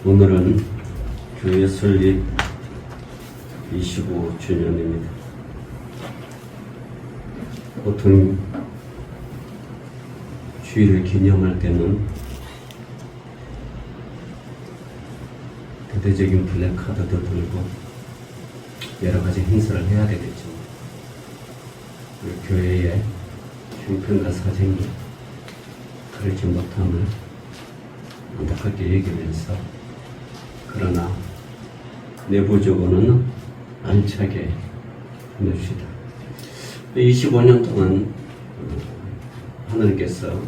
오늘은 교회 설립 25주년입니다. 보통 주일을 기념할 때는 대대적인 플래카드도 들고 여러 가지 행사를 해야 되겠죠. 우리 교회의 형편과 사정이 그러지 못함을 안타깝게 얘기하면서, 그러나 내부적으로는 알차게 해냅시다. 25년 동안 하나님께서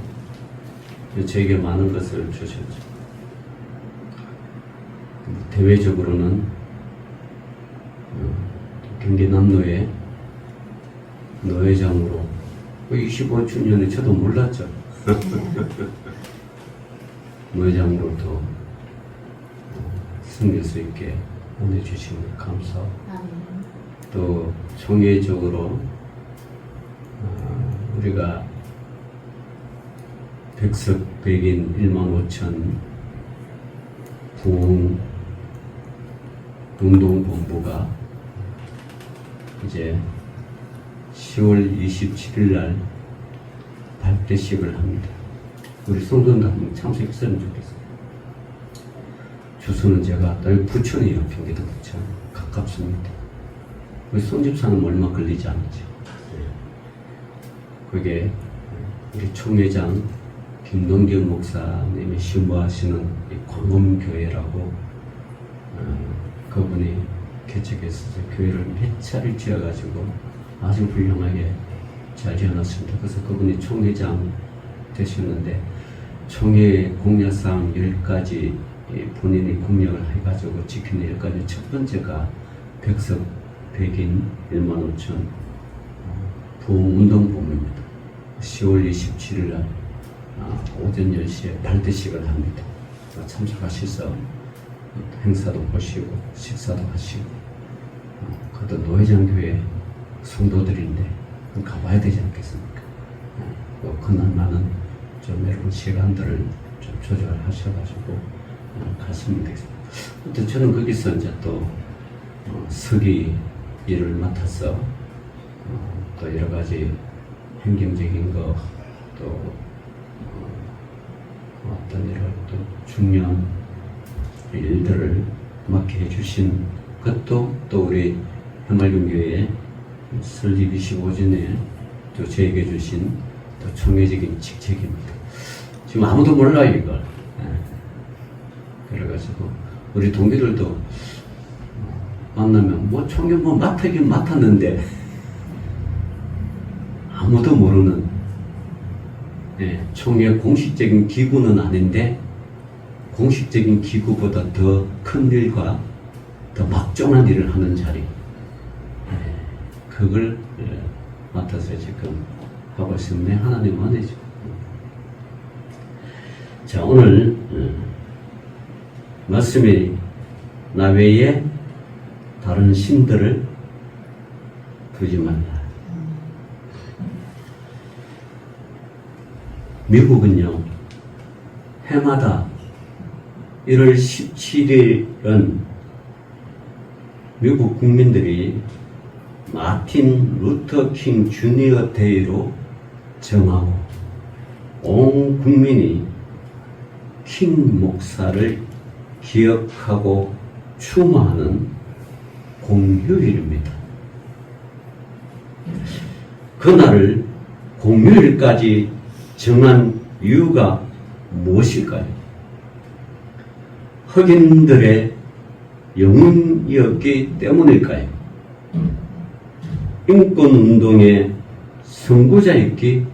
저에게 많은 것을 주셨죠. 대외적으로는 경기 남로의 노회장으로 25주년에 저도 몰랐죠. 노회장으로도 섬길 수 있게 보내주시면 감사하고, 또 총회적으로 우리가 백석 백인 1만 5천 부흥 운동본부가 이제 10월 27일 날 발대식을 합니다. 우리 성도들 한번 참석했으면 좋겠어요. 주소는 제가 늘 부천이에요. 경기도 부천. 가깝습니다. 우리 손집사는 얼마 걸리지 않죠. 그게 우리 총회장 김동경 목사님이 신부하시는 광음교회라고 그분이 개척해서 교회를 몇 차례 지어가지고 아주 훌륭하게 잘 지어놨습니다. 그래서 그분이 총회장 되셨는데, 총회 공약사항 10가지 본인이 공약을 해가지고 지키는 10가지 첫 번째가 백석 백인 1만 5천 부흥운동본부입니다. 10월 27일 날 오전 10시에 발대식을 합니다. 참석하셔서 행사도 보시고 식사도 하시고, 그것도 노회장교회 성도들인데 가봐야 되지 않겠습니까? 그날만은 좀 여러분 시간들을 좀 조절하셔가지고 갔으면 되겠습니다. 또 저는 거기서 이제 또 서기 일을 맡아서 또 여러 가지 행정적인 거, 또 어떤 이런 또 중요한 일들을 맡게 해주신 것도 또 우리 해맑은교회의 설립 25주년에 또 저에게 주신 또 총회적인 직책입니다. 지금 아무도 몰라요, 이걸. 그래가지고 우리 동기들도 만나면 뭐 총회 뭐 맡았긴 맡았는데 아무도 모르는, 총회 공식적인 기구는 아닌데 공식적인 기구보다 더 큰 일과 더 막중한 일을 하는 자리, 그걸 맡아서 지금 하고 있습니다. 하나님 은혜죠. 자, 오늘 말씀이 나 외에 다른 신들을 두지 말라. 미국은요, 해마다 1월 17일은 미국 국민들이 마틴 루터 킹 주니어 데이로 정하고 온 국민이 킹 목사를 기억하고 추모하는 공휴일입니다. 그날을 공휴일까지 정한 이유가 무엇일까요? 흑인들의 영웅이었기 때문일까요? 인권운동의 선구자였기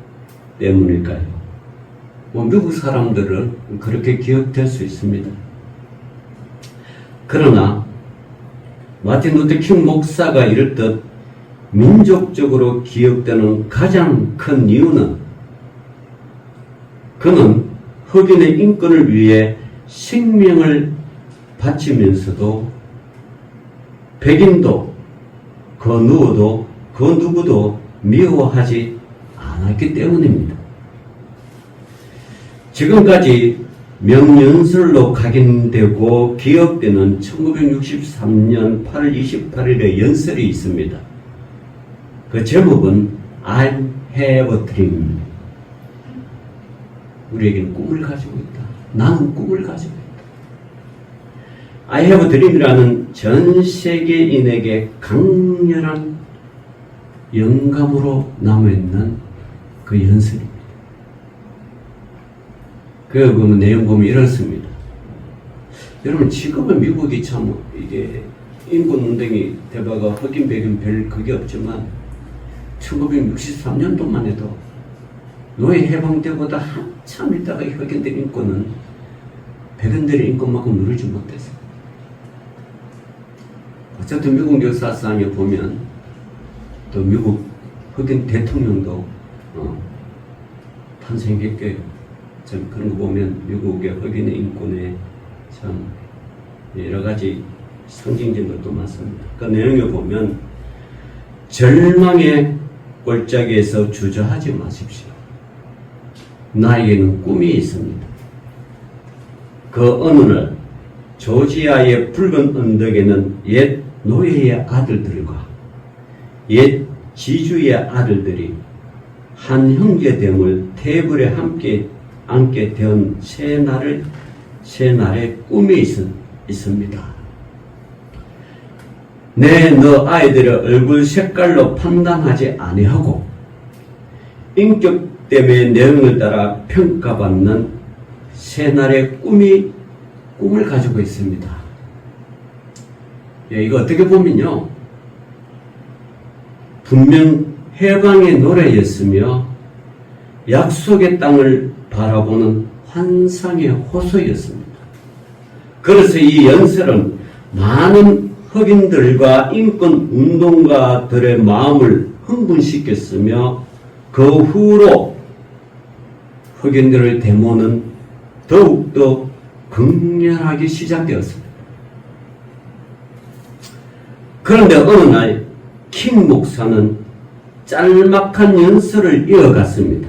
때문일까요? 미국 사람들은 그렇게 기억될 수 있습니다. 그러나 마틴 루터 킹 목사가 이랬듯 민족적으로 기억되는 가장 큰 이유는, 그는 흑인의 인권을 위해 생명을 바치면서도 백인도 그 누구도 미워하지 않았기 때문입니다. 지금까지 명연설로 각인되고 기억되는 1963년 8월 28일의 연설이 있습니다. 그 제목은 I have a dream. 우리에게는 꿈을 가지고 있다. 나는 꿈을 가지고 있다. I have a dream이라는 전 세계인에게 강렬한 영감으로 남아있는 그 연설입니다. 그 보면 내용 보면 이렇습니다. 여러분 지금은 미국이 참 이게 인권 운동이 대바가 흑인 백인 별 그게 없지만 1963년도만 해도 노예 해방 때보다 한참 있다가 흑인들 인권은 백인들의 인권만큼 누리지 못했어요. 어쨌든 미국 역사상에 보면 또 미국 흑인 대통령도 탄생했고요. 참 그런 거 보면 미국의 흑인의 인권에 참 여러 가지 상징적인 것도 많습니다. 그 내용에 보면 절망의 골짜기에서 주저하지 마십시오. 나에게는 꿈이 있습니다. 그 어느 날 조지아의 붉은 언덕에는 옛 노예의 아들들과 옛 지주의 아들들이 한 형제됨을 테이블에 함께 앉게 된 새 날의 꿈이 있습니다. 너 아이들의 얼굴 색깔로 판단하지 아니하고 인격 때문에 내용을 따라 평가받는 새 날의 꿈을 가지고 있습니다. 이거 어떻게 보면요, 분명 해방의 노래였으며 약속의 땅을 바라보는 환상의 호소였습니다. 그래서 이 연설은 많은 흑인들과 인권 운동가들의 마음을 흥분시켰으며 그 후로 흑인들의 데모는 더욱더 극렬하게 시작되었습니다. 그런데 어느 날 킹 목사는 짤막한 연설을 이어갔습니다.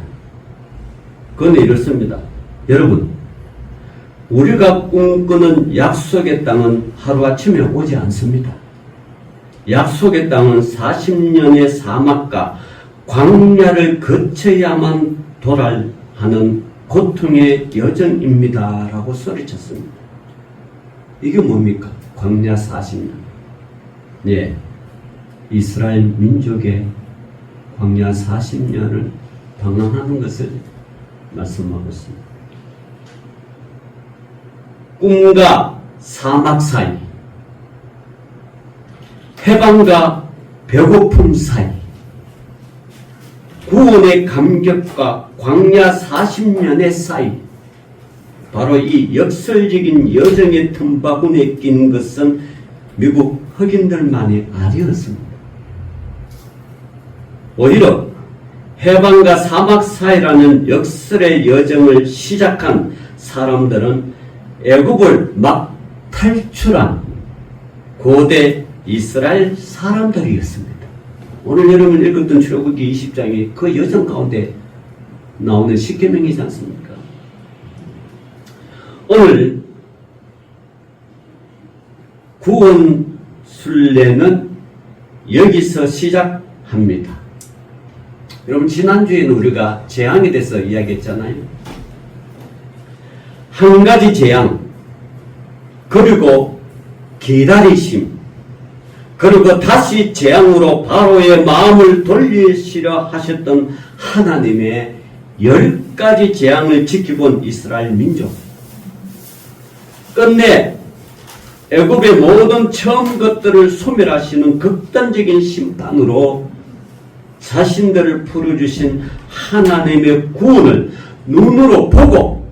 그건 이렇습니다. 여러분, 우리가 꿈꾸는 약속의 땅은 하루아침에 오지 않습니다. 약속의 땅은 40년의 사막과 광야를 거쳐야만 도달하는 고통의 여정입니다. 라고 소리쳤습니다. 이게 뭡니까? 광야 40년. 예, 이스라엘 민족의 광야 40년을 방황하는 것을 말씀하고 있습니다. 꿈과 사막 사이, 해방과 배고픔 사이, 구원의 감격과 광야 40년의 사이, 바로 이 역설적인 여정의 틈바구니에 낀 것은 미국 흑인들만이 아니었습니다. 오히려 해방과 사막 사이라는 역설의 여정을 시작한 사람들은 애굽을 막 탈출한 고대 이스라엘 사람들이었습니다. 오늘 여러분 읽었던 출애굽기 20장이 그 여정 가운데 나오는 십계명이지 않습니까? 오늘 구원 순례는 여기서 시작합니다. 여러분 지난주에는 우리가 재앙에 대해서 이야기했잖아요. 한 가지 재앙, 그리고 기다리심, 그리고 다시 재앙으로 바로의 마음을 돌리시려 하셨던 하나님의 10가지 재앙을 지켜본 이스라엘 민족. 끝내 애굽의 모든 처음 것들을 소멸하시는 극단적인 심판으로 자신들을 풀어주신 하나님의 구원을 눈으로 보고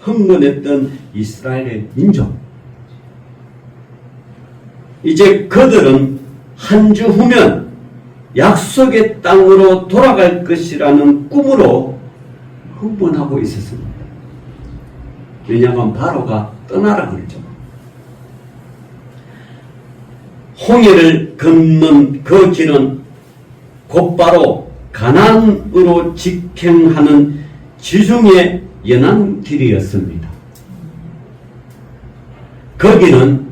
흥분했던 이스라엘의 민족. 이제 그들은 한 주 후면 약속의 땅으로 돌아갈 것이라는 꿈으로 흥분하고 있었습니다. 왜냐하면 바로가 떠나라 그랬죠. 홍해를 건넌 그 길은 곧바로 가나안으로 직행하는 지중해 연안 길이었습니다. 거기는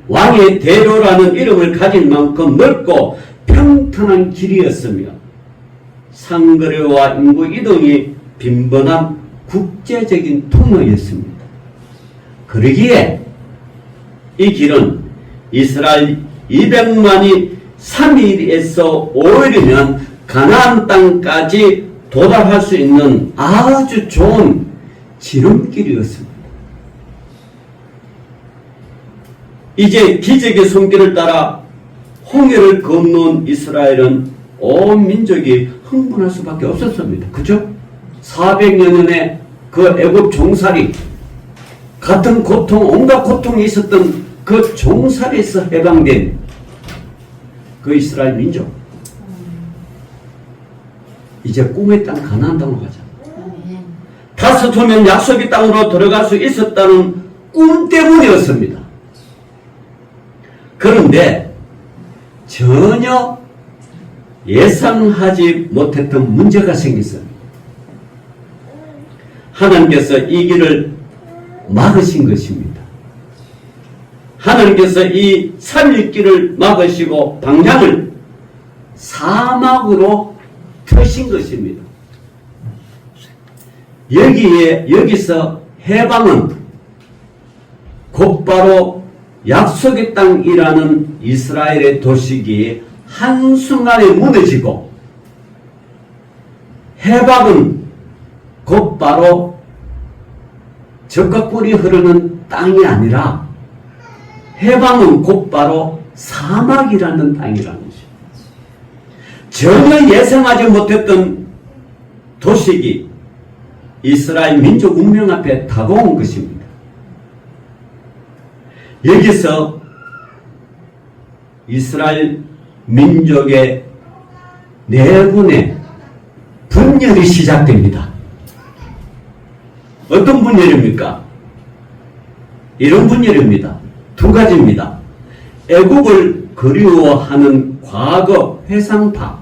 왕의 대로라는 이름을 가진 만큼 넓고 평탄한 길이었으며 상거래와 인구 이동이 빈번한 국제적인 통로였습니다. 그러기에 이 길은 이스라엘 200만이 3일에서 5일이면 가나안 땅까지 도달할 수 있는 아주 좋은 지름길이었습니다. 이제 기적의 손길을 따라 홍해를 건너온 이스라엘은 온 민족이 흥분할 수밖에 없었습니다. 그죠? 400여 년의 그 애굽 종살이, 같은 고통, 온갖 고통이 있었던 그 종살이에서 해방된 그 이스라엘 민족, 이제 꿈의 땅 가나안 땅으로 가자. 다섯 호면 약속의 땅으로 들어갈 수 있었다는 꿈 때문이었습니다. 그런데 전혀 예상하지 못했던 문제가 생겼습니다. 하나님께서 이 길을 막으신 것입니다. 하나님께서 이 3일 길을 막으시고 방향을 사막으로 트신 것입니다. 여기서 해방은 곧바로 약속의 땅이라는 이스라엘의 도시기 한순간에 무너지고, 해방은 곧바로 젖과 꿀이 흐르는 땅이 아니라 해방은 곧바로 사막이라는 땅이라는 것입니다. 전혀 예상하지 못했던 도시기 이스라엘 민족 운명 앞에 다가온 것입니다. 여기서 이스라엘 민족의 내분의 분열이 시작됩니다. 어떤 분열입니까? 이런 분열입니다. 두 가지입니다. 애국을 그리워하는 과거 회상파.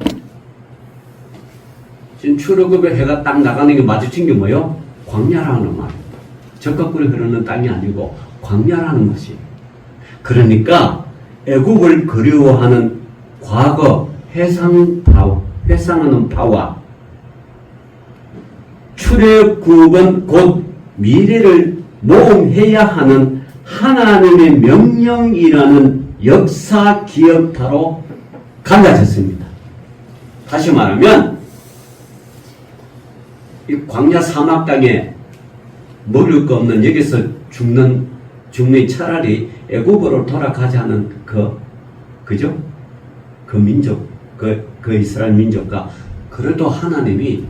지금 출애굽의 해가 딱 나가는 게 마주친 게 뭐예요? 광야라는 말입니다. 젖과 꿀이 흐르는 땅이 아니고 광야라는 것이. 그러니까 애국을 그리워하는 과거 회상하는 파와 출애굽은 곧 미래를 모험해야 하는 하나님의 명령이라는 역사 기억파로 갈라졌습니다. 다시 말하면 이 광야 사막 땅에 먹을 거 없는 여기서 죽는 차라리 애굽으로 돌아가자는 그죠? 그 민족, 그 이스라엘 민족과, 그래도 하나님이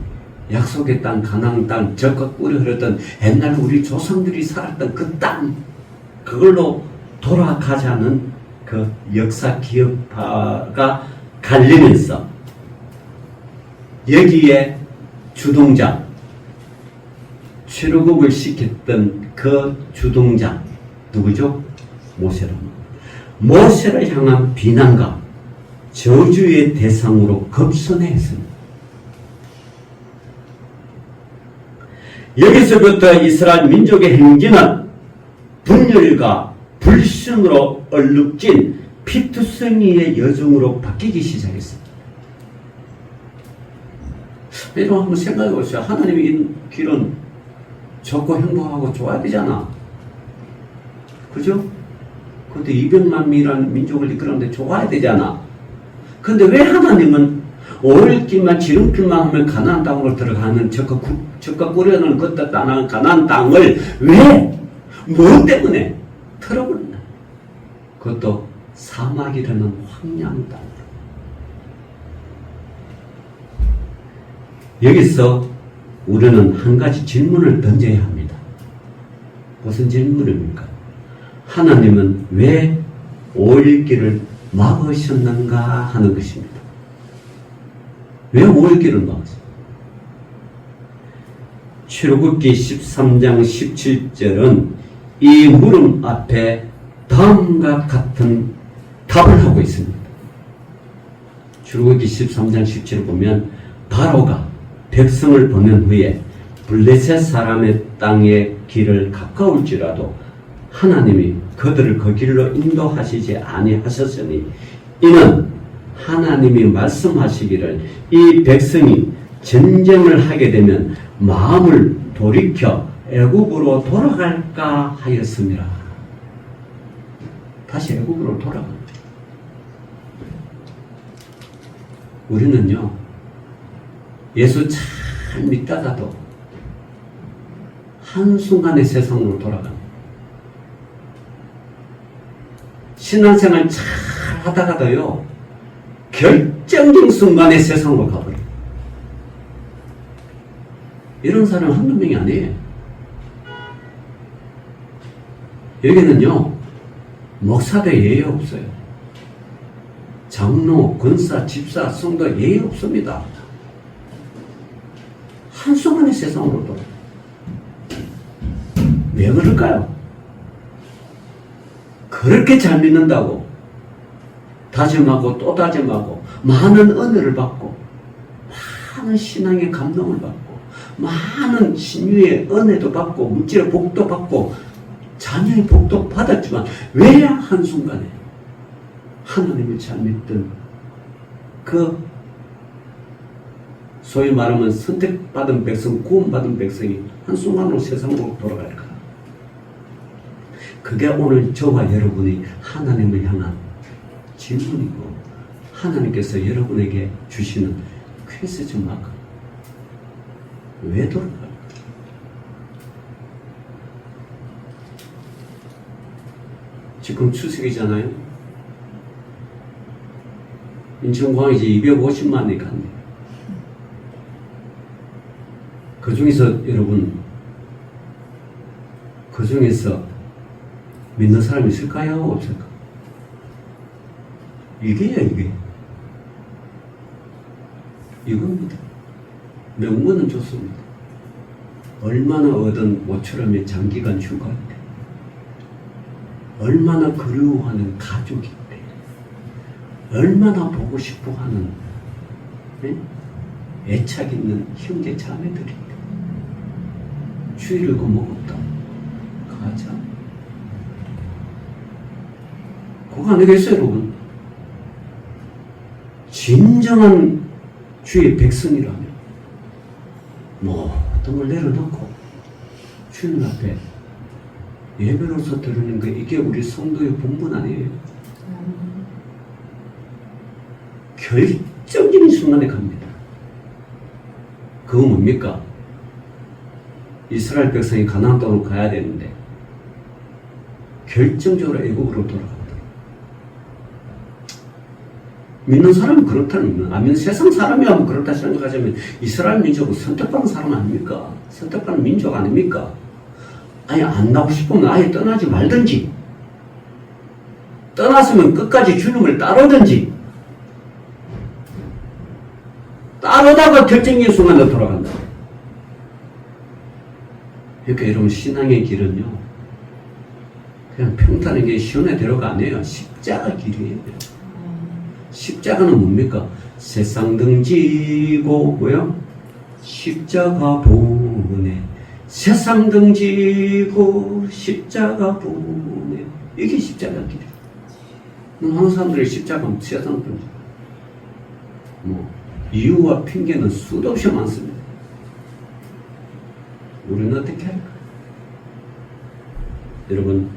약속의 땅, 가나안 땅, 젖과 꿀이 흐르던 옛날 우리 조상들이 살았던 그 땅, 그걸로 돌아가자는 그 역사 기억파가 갈리면서 여기에 주동자, 출애굽을 시켰던 그 주동자 누구죠? 모세랍니다. 모세를 향한 비난과 저주의 대상으로 급선회했습니다. 여기서부터 이스라엘 민족의 행진은 분열과 불신으로 얼룩진 피투성이의 여정으로 바뀌기 시작했습니다. 여러분 한번 생각해 보세요. 하나님의 이 길은 좋고 행복하고 좋아야 되잖아. 그죠? 근데 200만 명이라는 민족을 이끌었는데 좋아야 되잖아. 근데 왜 하나님은 5일길만 지름길만 하면 가나안 땅으로 들어가는 젖과 꿀이 흐르는 그 땅 가나안 땅을 왜? 뭐 때문에 틀어버렸나? 그것도 사막이라는 황량 땅. 여기서 우리는 한 가지 질문을 던져야 합니다. 무슨 질문입니까? 하나님은 왜 5일길을 막으셨는가 하는 것입니다. 왜 5일길을 막았어요? 출애굽기 13장 17절은 이 물음 앞에 다음과 같은 답을 하고 있습니다. 출애굽기 13장 17을 보면 바로가 백성을 보낸 후에 블레셋 사람의 땅의 길을 가까울지라도 하나님이 그들을 그 길로 인도하시지 아니하셨으니 이는 하나님이 말씀하시기를 이 백성이 전쟁을 하게 되면 마음을 돌이켜 애굽으로 돌아갈까 하였습니다. 다시 애굽으로 돌아갑니다. 우리는요, 예수 잘 믿다가도 한순간에 세상으로 돌아갑니다. 신앙생활 잘 하다가도요, 결정적인 순간에 세상으로 가버려요. 이런 사람 한두 명이 아니에요. 여기는요, 목사도 예의 없어요. 장로, 권사, 집사, 성도 예의 없습니다. 한순간에 세상으로 돌아가요. 왜 그럴까요? 그렇게 잘 믿는다고 다짐하고 또 다짐하고 많은 은혜를 받고 많은 신앙의 감동을 받고 많은 신유의 은혜도 받고 물질의 복도 받고 자녀의 복도 받았지만 왜 한순간에 하나님을 잘 믿던 그 소위 말하면 선택받은 백성, 구원받은 백성이 한순간으로 세상으로 돌아갈까? 그게 오늘 저와 여러분이 하나님을 향한 질문이고 하나님께서 여러분에게 주시는 퀴즈 마크. 왜 돌아갈까? 지금 추석이잖아요. 인천공항에 이제 250만이 갔네요. 그 중에서 여러분, 그 중에서 믿는 사람이 있을까요? 없을까? 이게요, 이게. 이겁니다. 명분은 좋습니다. 얼마나 얻은 모처럼의 장기간 휴가인데, 얼마나 그리워하는 가족인데, 얼마나 보고 싶어 하는 애착 있는 형제 자매들인데, 주일을 그 먹었다. 가자. 그거 아니겠어요, 여러분? 진정한 주의 백성이라면 모든 걸 내려놓고 주님 앞에 예배로서 드리는 거, 이게 우리 성도의 본분 아니에요. 결정적인 순간에 갑니다. 그거 뭡니까? 이스라엘 백성이 가나안 땅으로 가야 되는데 결정적으로 애국으로 돌아갑니다. 믿는 사람은 그렇다는 거예요. 아니면 세상 사람이 하면 그렇다 생각하자면 이스라엘 민족은 선택받은 사람 아닙니까? 선택받은 민족 아닙니까? 아니, 안 나오고 싶으면 아예 떠나지 말든지, 떠났으면 끝까지 주님을 따르든지, 따르다가 결정적인 순간에 돌아간다. 그러니까 여러분, 신앙의 길은요, 그냥 평탄한 게 시원해 대로가 아니에요. 십자가 길이에요. 십자가는 뭡니까? 세상 등지고 뭐요? 십자가 보내. 세상 등지고 십자가 보내. 이게 십자가 길이에요. 많은 사람들이 십자가는 세상 등지고 이유와 핑계는 수도 없이 많습니다. 우리는 어떻게 할까? 여러분,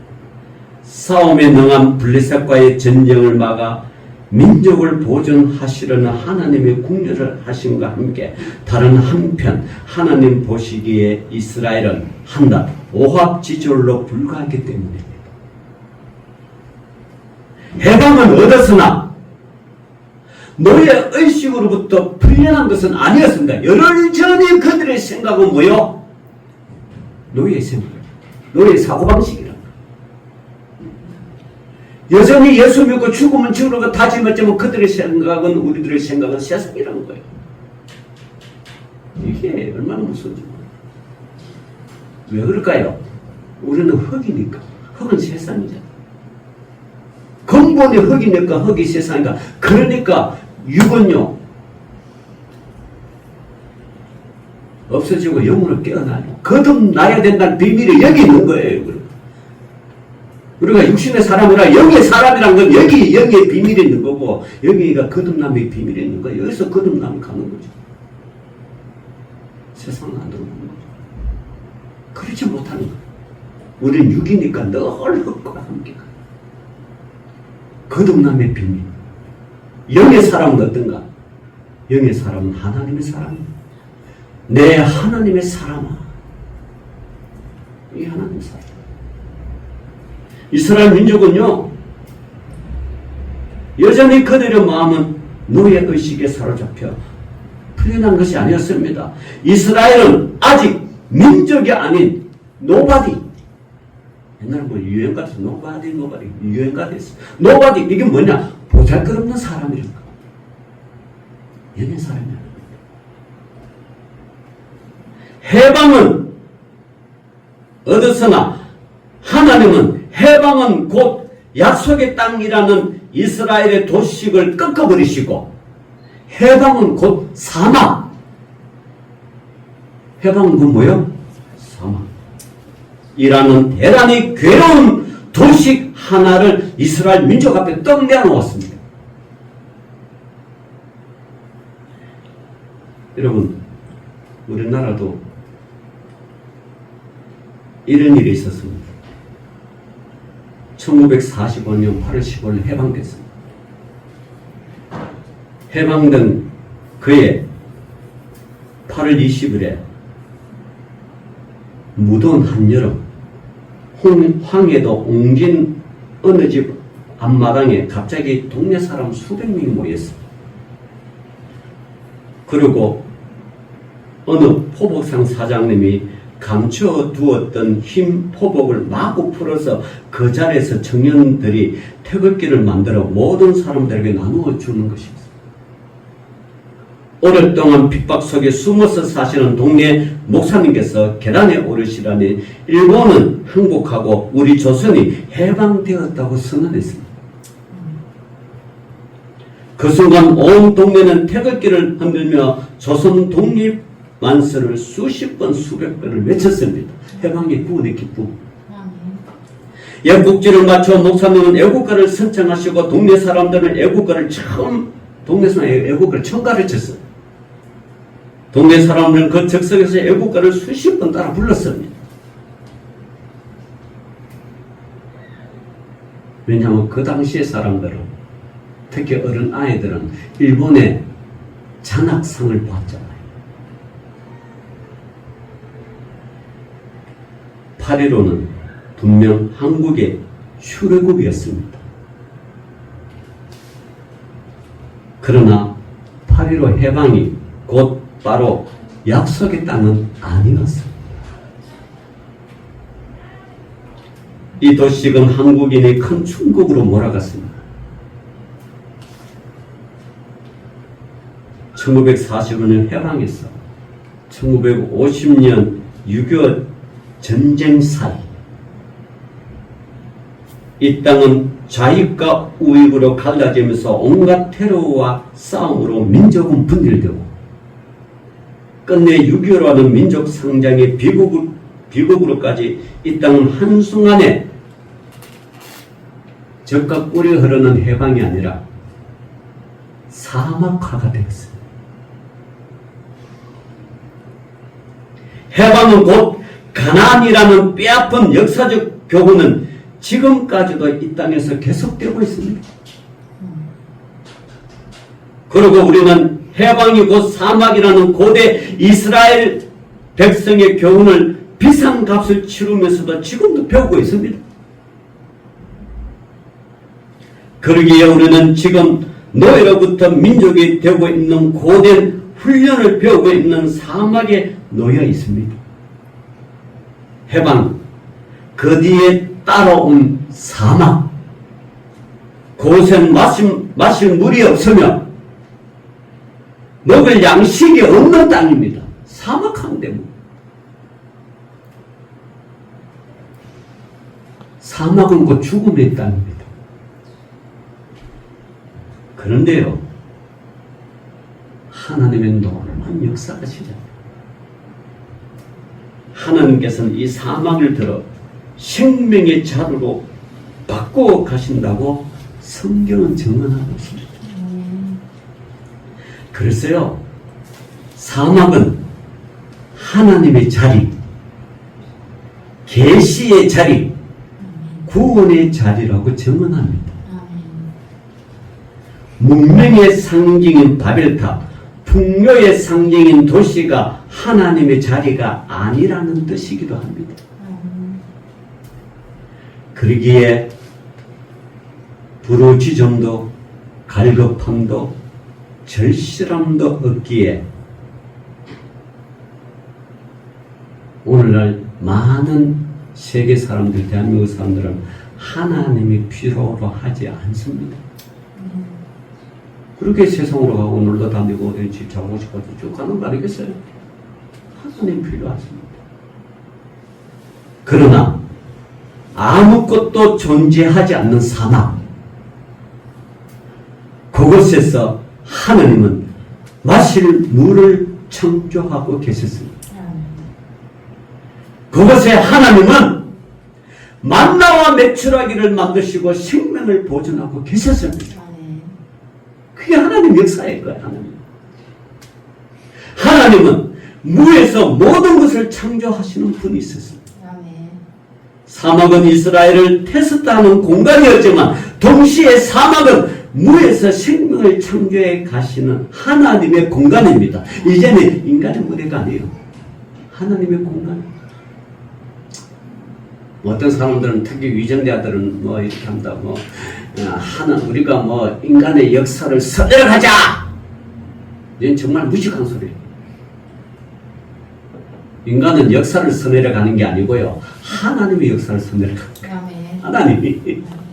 싸움에 능한 블레셋과의 전쟁을 막아 민족을 보존하시려는 하나님의 국률을 하심과 함께 다른 한편 하나님 보시기에 이스라엘은 한낱 오합지졸로 불과하기 때문입니다. 해방은 얻었으나 노예 의식으로부터 풀려난 것은 아니었습니다. 열흘전에 그들의 생각은 뭐요? 노예의 생각, 노예의 사고방식이라. 여전히 예수 믿고 죽으면 죽으라고 다짐했지만 그들의 생각은, 우리들의 생각은 세상이라는 거예요. 이게 얼마나 무서운지 몰라요. 왜 그럴까요? 우리는 흙이니까. 흙은 세상이잖아. 근본이 흙이니까 흙이 세상이니까. 그러니까 육은요, 없어지고 영으로 깨어나요. 거듭나야 된다는 비밀이 여기 있는 거예요. 우리가 육신의 사람이라 영의 사람이란 건 여기 영의 비밀이 있는 거고 여기가 거듭남의 비밀이 있는 거예요. 여기서 거듭남이 가는 거죠. 세상은 안 들어오는 거죠. 그렇지 못하는 거예요. 우리는 육이니까 늘 흙과 함께 가요. 거듭남의 비밀. 영의 사람은 어떤가? 영의 사람은 하나님의 사람이에요. 내 하나님의 사람아. 이 하나님의 사람. 이스라엘 민족은요, 여전히 그들의 마음은 노예 의식에 사로잡혀 풀려난 것이 아니었습니다. 이스라엘은 아직 민족이 아닌 노바디. 옛날에 뭐 유행가 됐어. 노바디 유행가 됐어. 노바디 이게 뭐냐? 보잘것없는 사람이란 거. 영의 사람이야. 해방은 얻었으나 하나님은 해방은 곧 약속의 땅이라는 이스라엘의 도식을 꺾어버리시고 해방은 곧 사막. 해방은 그 뭐예요? 사막이라는 대단히 괴로운 도식 하나를 이스라엘 민족 앞에 떡 내놓았습니다. 여러분, 우리나라도 이런 일이 있었습니다. 1945년 8월 15일 해방됐습니다. 해방된 그해 8월 20일에 무더운 한여름 황해도 옹진 어느 집 앞마당에 갑자기 동네 사람 수백 명이 모였습니다. 그리고 어느 포복상 사장님이 감춰두었던 흰 포복을 마구 풀어서 그 자리에서 청년들이 태극기를 만들어 모든 사람들에게 나누어 주는 것이었습니다. 오랫동안 핍박 속에 숨어서 사시는 동네 목사님께서 계단에 오르시라니 일본은 항복하고 우리 조선이 해방되었다고 선언했습니다. 그 순간 온 동네는 태극기를 흔들며 조선 독립 만세를 수십 번 수백 번을 외쳤습니다. 해방의 구원의 기쁨. 애국지를 맞춰 목사님은 애국가를 선창하시고 동네 사람들은 애국가를 동네 사람 애국가를 처음 가르쳤어요. 동네 사람들은 그 적석에서 애국가를 수십 번 따라 불렀습니다. 왜냐하면 그 당시의 사람들은, 특히 어른 아이들은 일본의 잔악상을 봤잖아요. 8.15는 분명 한국의 출애굽이었습니다. 그러나 8.15 해방이 곧 바로 약속의 땅은 아니었습니다. 이 도식은 한국인이 큰 충격으로 몰아갔습니다. 1945년 해방에서 1950년 6.25 전쟁 사이 이 땅은 좌익과 우익으로 갈라지면서 온갖 테러와 싸움으로 민족은 분열되고 끝내 6.25라는 민족 상장의 비극으로까지 이 땅은 한순간에 적과 꿀이 흐르는 해방이 아니라 사막화가 되었습니다. 해방은 곧 가나안이라는 뼈아픈 역사적 교훈은 지금까지도 이 땅에서 계속되고 있습니다. 그리고 우리는 해방이 곧 사막이라는 고대 이스라엘 백성의 교훈을 비싼 값을 치르면서도 지금도 배우고 있습니다. 그러기에 우리는 지금 노예로부터 민족이 되고 있는 고된 훈련을 배우고 있는 사막에 놓여 있습니다. 해방, 그 뒤에 따라온 사막, 그곳엔 마실 물이 없으며 먹을 양식이 없는 땅입니다. 사막한데 뭐. 사막은 곧 죽음의 땅입니다. 그런데요, 하나님의 놀라운 역사가 시작됩니다. 하나님께서는 이 사막을 들어 생명의 자루로 바꾸어 가신다고 성경은 증언하고 있습니다. 그래서요, 사막은 하나님의 자리, 계시의 자리, 구원의 자리라고 증언합니다. 문명의 상징인 바벨탑, 풍요의 상징인 도시가 하나님의 자리가 아니라는 뜻이기도 합니다. 그러기에 부르짖음도 갈급함도 절실함도 없기에 오늘날 많은 세계 사람들, 대한민국 사람들은 하나님이 필요로 하지 않습니다. 그렇게 세상으로 가고 놀러 다니고 집 자고 싶어서 쭉 가는 거 아니겠어요? 하나님 필요하십니다. 그러나 아무것도 존재하지 않는 사막, 그곳에서 하나님은 마실 물을 창조하고 계셨습니다. 그곳에 하나님은 만나와 메추라기를 만드시고 생명을 보존하고 계셨습니다. 그게 하나님 역사일 거예요. 하나님은 무에서 모든 것을 창조하시는 분이 있었습니다. 사막은 이스라엘을 테스트하는 공간이었지만 동시에 사막은 무에서 생명을 창조해 가시는 하나님의 공간입니다. 이제는 인간의 무대가 아니에요. 하나님의 공간. 어떤 사람들은, 특히 위정자들은 뭐 이렇게 한다, 우리가 인간의 역사를 서늘하자! 이건 정말 무식한 소리예요. 인간은 역사를 서늘해가는 게 아니고요, 하나님의 역사를 서늘해가는 거예요.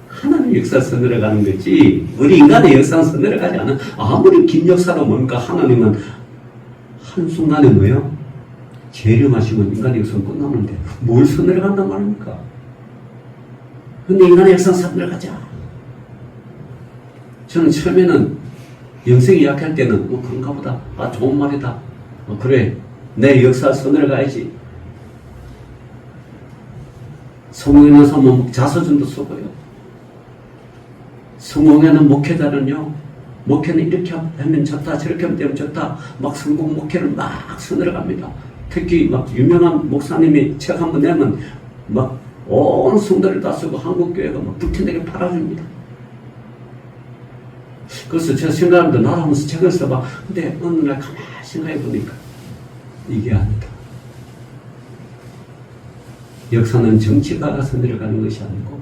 하나님의 역사를 서늘해가는 거지, 우리 인간의 역사는 서늘해가지 않아. 아무리 긴 역사로 뭡니까? 하나님은 한순간에 뭐예요? 재림하시면 인간의 역사는 끝나는데 뭘 서늘해간단 말입니까? 근데 인간의 역사는 서늘해가자. 저는 처음에는 영생이 약할 때는 그런가 보다. 좋은 말이다. 그래, 내 역사 서늘해가야지. 성공에는 자서전도 쓰고요. 성공에는 목회자는요, 목회는 이렇게 하면 좋다, 저렇게 하면 되면 좋다, 막 성공 목회를 막 서늘해갑니다. 특히 막 유명한 목사님이 책 한 번 내면 막 온 성도를 다 쓰고 한국교회가 막 불티나게 팔아줍니다. 그래서 제가 생각합니다. 나도 하면서 책을 써봐. 근데 어느 날 가만히 생각해 보니까 이게 아니다. 역사는 정치가가 서늘해가는 것이 아니고,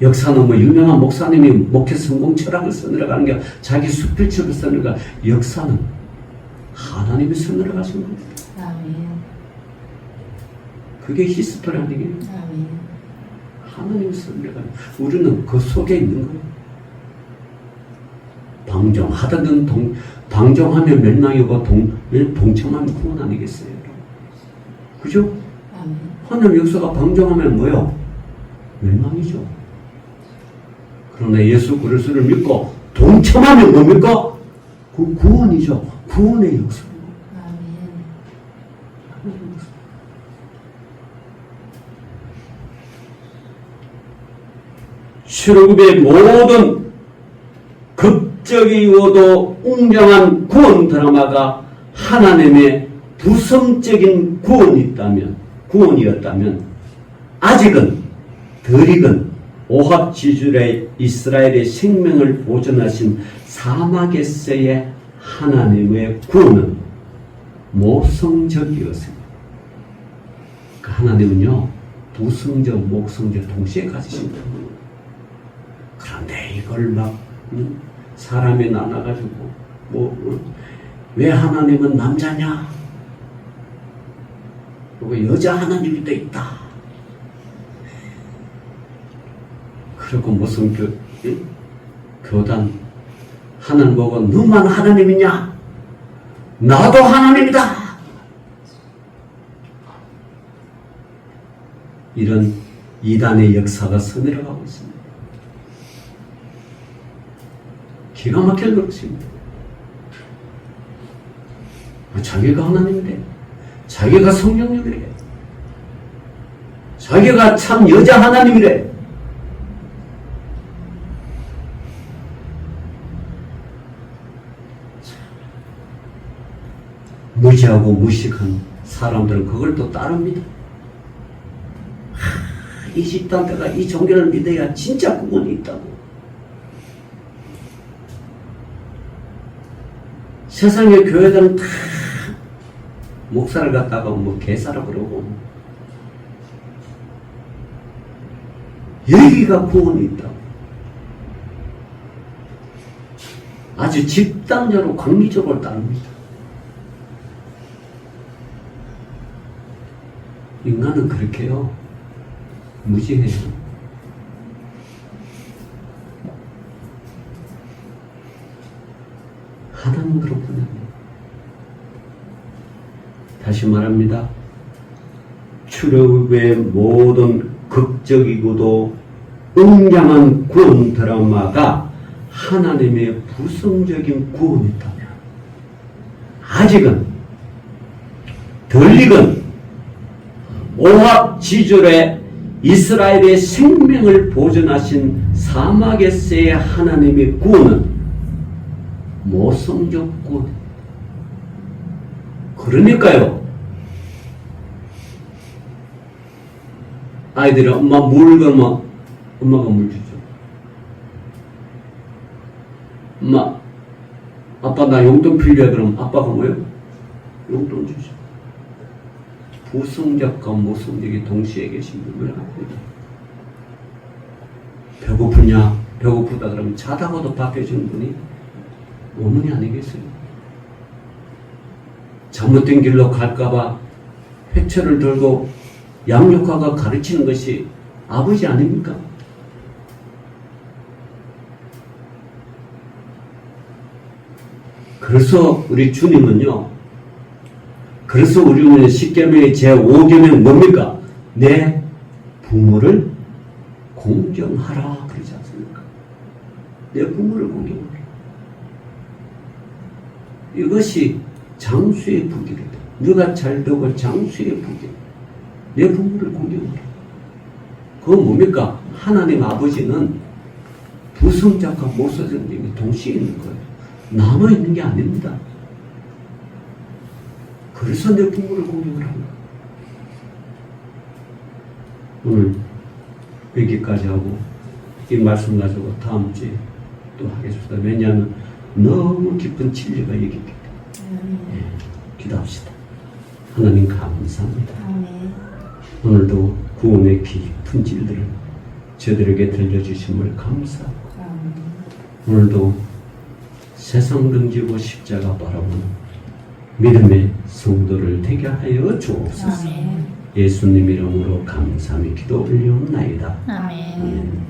역사는 유명한 목사님이 목회 성공 철학을 서늘해가는 게 아니라 자기 수필책을 서늘해가. 역사는 하나님이 서늘해가신 겁니다. 그게 히스토리 아니에요. 하나님이 서늘해가는. 우리는 그 속에 있는 거예요. 방종하다든 방종하면 멸망이고 동참하면 구원 아니겠어요? 그죠? 하나님 역사가 방종하면 뭐요? 멸망이죠. 그러나 예수 그리스도를 믿고 동참하면 뭡니까? 그 구원이죠. 구원의 역사. 출애굽의 모든 극적이고도 웅장한 구원 드라마가 하나님의 부성적인 구원이었다면 아직은 덜 익은 오합지졸의 이스라엘의 생명을 보존하신 사막에서의 하나님의 구원은 모성적이었습니다. 그 하나님은요, 부성적, 모성적 동시에 가지신다. 그런데 이걸 막 사람이 나눠가지고 왜 하나님은 남자냐? 그리고 여자 하나님이 또 있다. 그리고 무슨 교단 하나님 보고 너만 하나님이냐? 나도 하나님이다. 이런 이단의 역사가 서늘어가고 있습니다. 기가 막힐 그렇습니다. 자기가 하나님인데, 자기가 성령님이래. 자기가 참 여자 하나님이래. 무지하고 무식한 사람들은 그걸 또 따릅니다. 이 집단체가 이 종교를 믿어야 진짜 구원이 있다고. 세상의 교회들은 다 목사를 갖다가 뭐 개사라 그러고 여기가 구원이 있다고. 아주 집단적으로 광리적으로 따릅니다. 인간은 그렇게요. 무지해요. 하나님 그렇군요. 다시 말합니다. 출애굽의 모든 극적이고도 웅장한 구원 드라마가 하나님의 부성적인 구원이다면 아직은 덜 익은 모압 지졸의 이스라엘의 생명을 보존하신 사막에서의 하나님의 구원은 모성적 구원. 그러니까요. 아이들이 엄마 물 그러면 엄마가 물 주죠. 엄마, 아빠 나 용돈 필요해 그러면 아빠가 뭐요? 용돈 주죠. 부성적과 모성적이 동시에 계신 분을 압니다. 배고프냐? 배고프다 그러면 자다가도 밥 해주는 분이 어머니 아니겠어요? 잘못된 길로 갈까봐 회초를 들고 양육하고 가르치는 것이 아버지 아닙니까? 그래서 우리 주님은요, 그래서 우리는 십계명의 제5계명 뭡니까? 내 부모를 공경하라 그러지 않습니까? 내 부모를 공경하라. 이것이 장수의 부귀이다. 너가 잘 되고 장수의 부귀. 내 부모를 공경하라. 그건 뭡니까? 하나님 아버지는 부성자과 모성적이 동시에 있는 거예요. 나눠 있는 게 아닙니다. 그래서 내 부모를 공경을 하는 거예요. 오늘 여기까지 하고 이 말씀 가지고 다음 주에 또 하겠습니다. 왜냐하면 너무 깊은 진리가 여기 있기 때문에. 기도합시다. 하나님 감사합니다. 오늘도 구원의 깊은 진리들을 저들에게 들려주심을 감사하고 오늘도 세상 등지고 십자가 바라보는 믿음의 성도를 되게 하여 주옵소서. 예수님 이름으로 감사히 기도 올리옵나이다. 아멘.